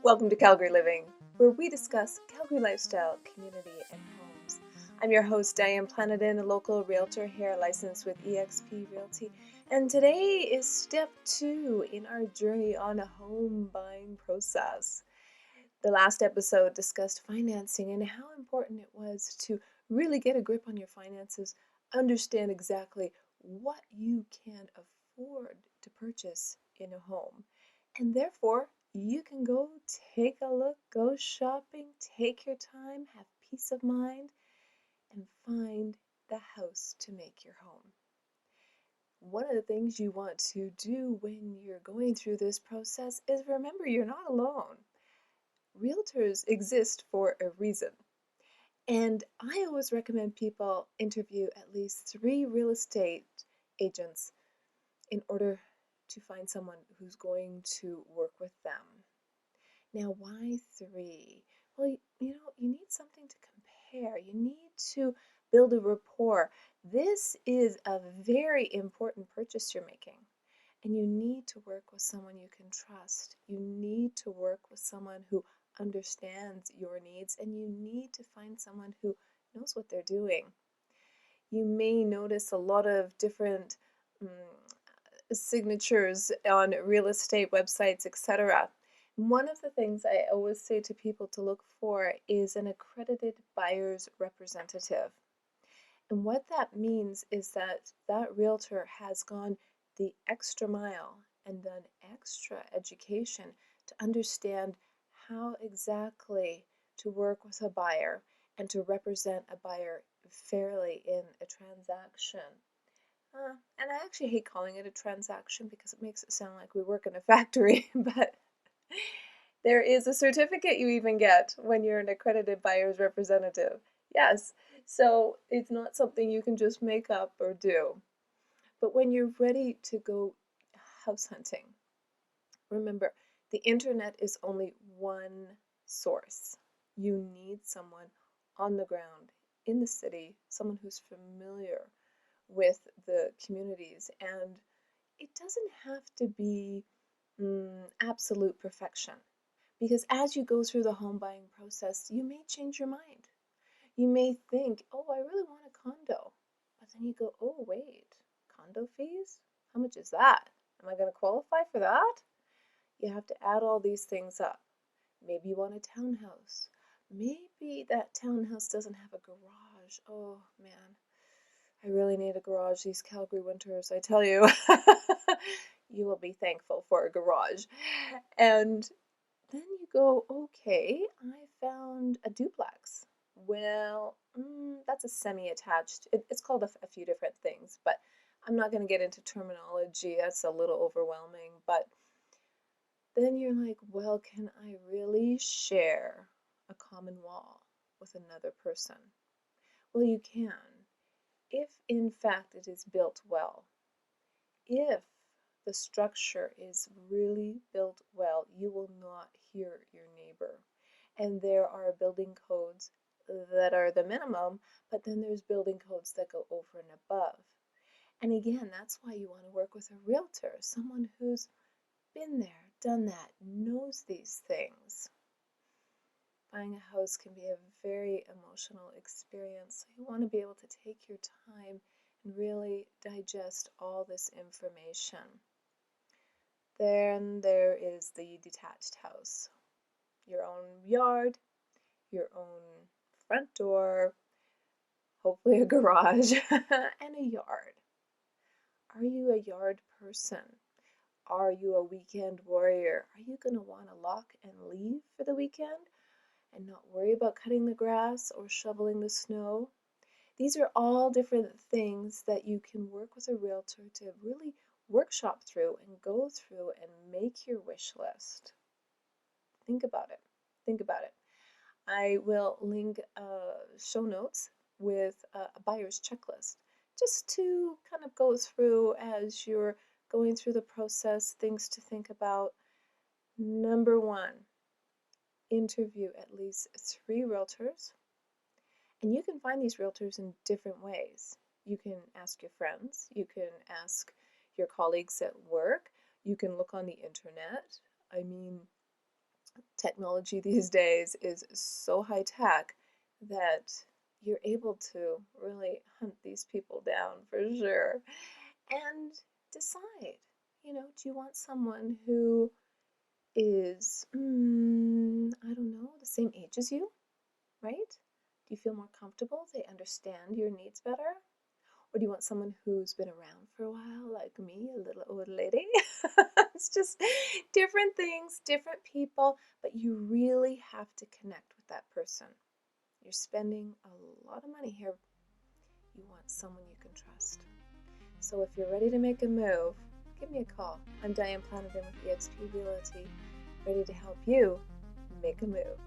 Welcome to Calgary Living, where we discuss Calgary lifestyle, community, and homes. I'm your host, Diane Planadin, a local realtor here, licensed with eXp Realty. And today is step 2 in our journey on a home buying process. The last episode discussed financing and how important it was to really get a grip on your finances, understand exactly what you can afford to purchase in a home, and therefore you can go take a look, go shopping, take your time, have peace of mind, and find the house to make your home. One of the things you want to do when you're going through this process is remember you're not alone. Realtors exist for a reason. And I always recommend people interview at least 3 real estate agents in order to find someone who's going to work with them. Now, why 3? Well, you need something to compare. You need to build a rapport. This is a very important purchase you're making. And you need to work with someone you can trust. You need to work with someone who understands your needs, and you need to find someone who knows what they're doing. You may notice a lot of different signatures on real estate websites, etc. One of the things I always say to people to look for is an accredited buyer's representative. And what that means is that that realtor has gone the extra mile and done extra education to understand how exactly to work with a buyer and to represent a buyer fairly in a transaction. And I actually hate calling it a transaction because it makes it sound like we work in a factory, but there is a certificate you even get when you're an accredited buyer's representative. Yes, so it's not something you can just make up or do. But when you're ready to go house hunting, remember, the internet is only one source. You need someone on the ground in the city, someone who's familiar with the communities. And it doesn't have to be absolute perfection, because as you go through the home buying process, you may change your mind. You may think, oh, I really want a condo. But then you go, oh, wait, condo fees? How much is that? Am I going to qualify for that? You have to add all these things up. Maybe you want a townhouse. Maybe that townhouse doesn't have a garage. Oh, man, I really need a garage these Calgary winters, I tell you. You will be thankful for a garage. And then you go, okay, I found a duplex. Well, that's a semi-attached. It's called a few different things, but I'm not going to get into terminology. That's a little overwhelming. But then you're like, well, can I really share a common wall with another person? Well, you can, if in fact it is built well. If the structure is really built well, you will not hear your neighbor. And there are building codes that are the minimum, but then there's building codes that go over and above. And again, that's why you want to work with a realtor, someone who's been there, done that, knows these things. Buying a house can be a very emotional experience, so you want to be able to take your time and really digest all this information. Then there is the detached house. Your own yard, your own front door, hopefully a garage, and a yard. Are you a yard person? Are you a weekend warrior? Are you going to want to lock and leave for the weekend and not worry about cutting the grass or shoveling the snow? These are all different things that you can work with a realtor to really workshop through and go through and make your wish list. Think about it. Think about it. I will link show notes with a buyer's checklist just to kind of go through as you're going through the process, things to think about. Number 1, interview at least 3 realtors. And you can find these realtors in different ways. You can ask your friends, you can ask your colleagues at work, you can look on the internet. I mean, Technology these days is so high tech that you're able to really hunt these people down for sure and decide, do you want someone who is, I don't know, the same age as you, right? Do you feel more comfortable? They understand your needs better? Or do you want someone who's been around for a while, like me, a little old lady? It's just different things, different people, but you really have to connect with that person. You're spending a lot of money here. You want someone you can trust. So if you're ready to make a move, give me a call. I'm Diane Planadin with eXp Realty, ready to help you make a move.